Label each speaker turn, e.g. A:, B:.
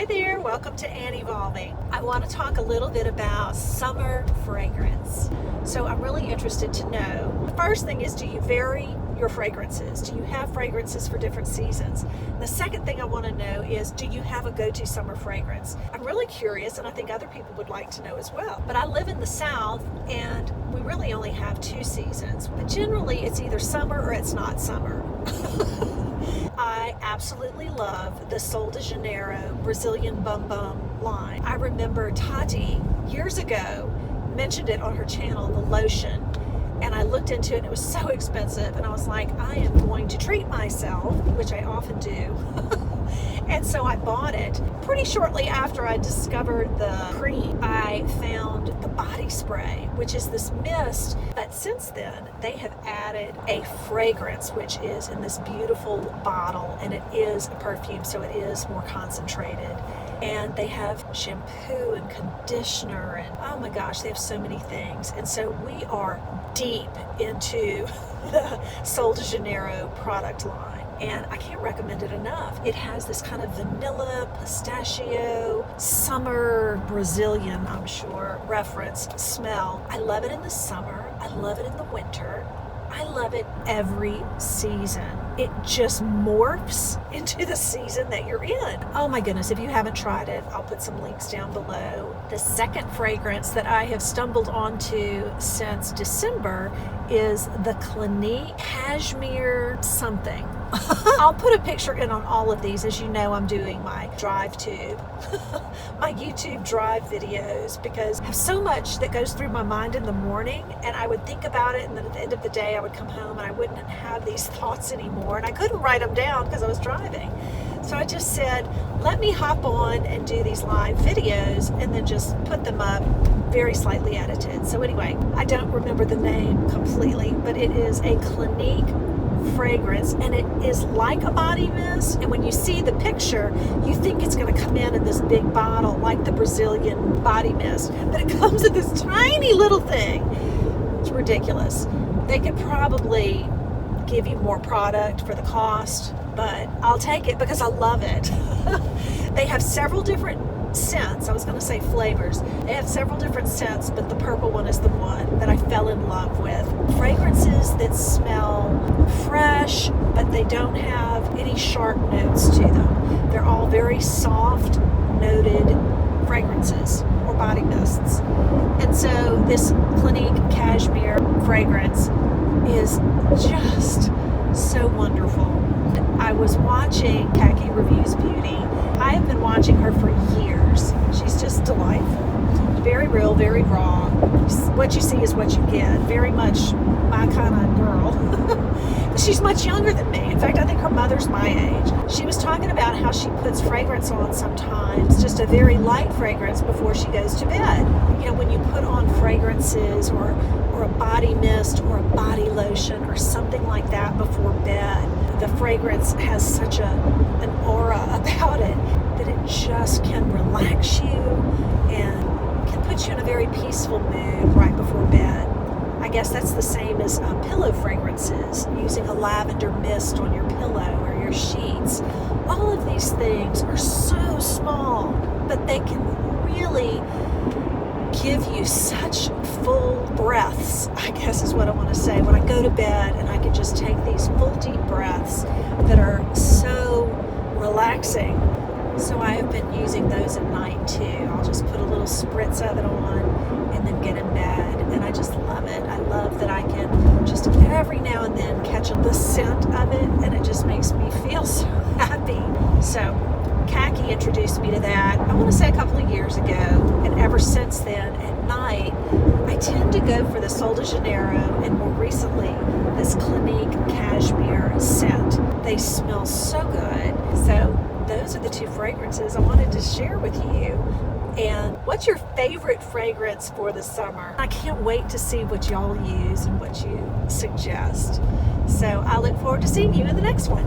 A: there, welcome to Ann Evolving. I want to talk a little bit about summer fragrance. So I'm really interested to know, the first thing is, do you vary your fragrances? Do you have fragrances for different seasons? The second thing I want to know is, do you have a go-to summer fragrance? I'm really curious, and I think other people would like to know as well. But I live in the South, and we really only have 2 seasons. But generally, it's either summer or it's not summer. I absolutely love the Sol de Janeiro Brazilian Bum Bum line. I remember Tati years ago mentioned it on her channel, the lotion, and I looked into it and it was so expensive, and I was like, I am going to treat myself, which I often do. And so I bought it. Pretty shortly after I discovered the cream, I found the body spray, which is this mist. But since then, they have added a fragrance, which is in this beautiful bottle, and it is a perfume, so it is more concentrated. And they have shampoo and conditioner, and oh my gosh, they have so many things. And so we are deep into the Sol de Janeiro product line. And I can't recommend it enough. It has this kind of vanilla, pistachio, summer Brazilian, I'm sure, reference smell. I love it in the summer. I love it in the winter. I love it every season. It just morphs into the season that you're in. Oh my goodness, if you haven't tried it, I'll put some links down below. The second fragrance that I have stumbled onto since December is the Clinique Cashmere something. I'll put a picture in on all of these. As you know, I'm doing my drive tube, my YouTube drive videos, because I have so much that goes through my mind in the morning, and I would think about it, and then at the end of the day I would come home and I wouldn't have these thoughts anymore, and I couldn't write them down because I was driving. So I just said, let me hop on and do these live videos and then just put them up very slightly edited. So anyway, I don't remember the name completely, but it is a Clinique fragrance, and it is like a body mist, and when you see the picture you think it's going to come in this big bottle like the Brazilian body mist, but it comes in this tiny little thing. It's ridiculous. They could probably give you more product for the cost, but I'll take it because I love it. They have several different scents. I was going to say flavors. They have several different scents, but the purple one is the one that I fell in love with. Fragrances that smell fresh, but they don't have any sharp notes to them. They're all very soft, noted fragrances or body mists. And so this Clinique Cashmere fragrance is just so wonderful. I was watching Khaki Reviews Beauty. I have been watching her for years. She's just delightful. Very real, very raw. What you see is what you get. Very much my kind of girl. She's much younger than me. In fact, I think her mother's my age. She was talking about how she puts fragrance on sometimes, just a very light fragrance before she goes to bed. You know, when you put on fragrances or a body mist or a body lotion or something like that before bed, the fragrance has such an aura about it that it just can relax you and can put you in a very peaceful mood right before bed. I guess that's the same as pillow fragrances, using a lavender mist on your pillow or your sheets. All of these things are so small, but they can really give you such full breaths, I guess is what I want to say. When I go to bed and I can just take these full deep breaths that are so relaxing. So I have been using those at night too. I'll just put a little spritz of it on and then get in bed, and I just love it. I love that I can just every now and then catch the scent of it, and it just makes me feel so happy. So Khaki introduced me to that, I want to say a couple of years ago, and ever since then at night I tend to go for the Sol de Janeiro, and more recently this Clinique Cashmere scent. They smell so good. So those are the 2 fragrances I wanted to share with you. And what's your favorite fragrance for the summer? I can't wait to see what y'all use and what you suggest. So I look forward to seeing you in the next one.